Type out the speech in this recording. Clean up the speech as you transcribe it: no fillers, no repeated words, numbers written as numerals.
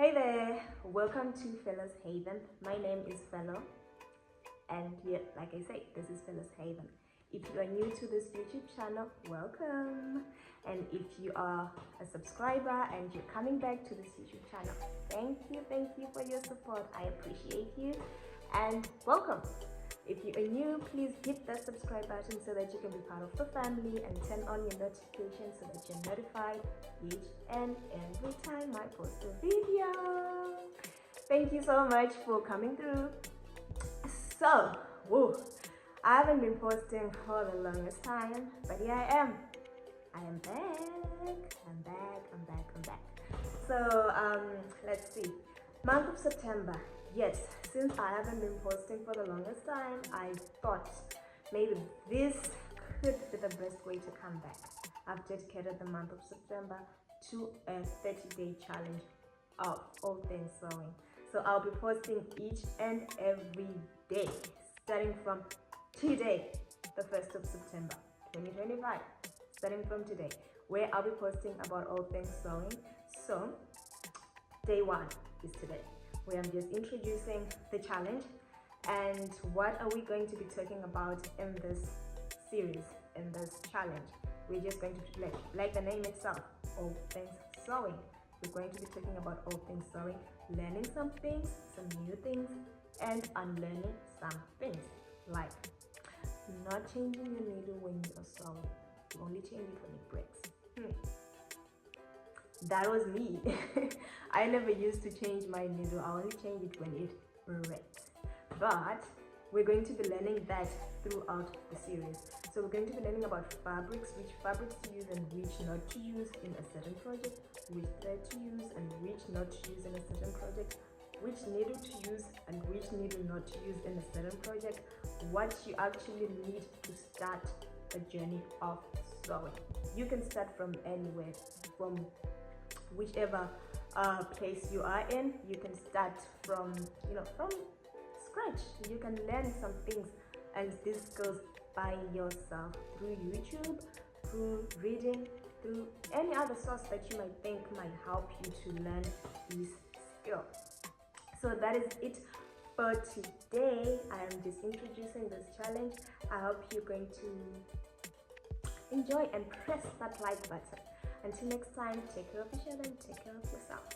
Hey there, welcome to Fellows Haven. My name is Fellow, and yeah, like I say, this is Fellows Haven. If you are new to this YouTube channel, welcome. And if you are a subscriber and you're coming back to this YouTube channel, thank you for your support. I appreciate you and welcome. If you are new, please hit that subscribe button so that you can be part of the family and turn on your notifications so that you're notified each and every time I post a video. Thank you so much for coming through. So, I haven't been posting for the longest time, but here I am. I am back. I'm back. So, let's see. Month of September. Yes, since I haven't been posting for the longest time, I thought maybe this could be the best way to come back. I've dedicated the month of September to a 30-day challenge of all things sewing. So I'll be posting each and every day, starting from today, the 1st of September, 2025, starting from today, where I'll be posting about all things sewing. So, day one is today, where I'm just introducing the challenge and what are we going to be talking about in this series, in this challenge. We're just going to, like the name itself, all things sewing. We're going to be talking about all things sewing, learning some things, some new things, and unlearning some things, like not changing your needle when you're sewing. You only change it when it breaks. That was me. I never used to change my needle. I only change it when it breaks. But we're going to be learning that throughout the series. So we're going to be learning about fabrics, which fabrics to use and which not to use in a certain project, which thread to use and which not to use in a certain project, which needle to use and which needle not to use in a certain project, what you actually need to start a journey of sewing. You can start from anywhere, from whichever place you are in. You can start from scratch. You can learn some things and these skills by yourself through YouTube, through reading, through any other source that you might think might help you to learn these skills. So that is it for today. I am just introducing this challenge. I hope you're going to enjoy and press that like button. Until next time, take care of each other and take care of yourself.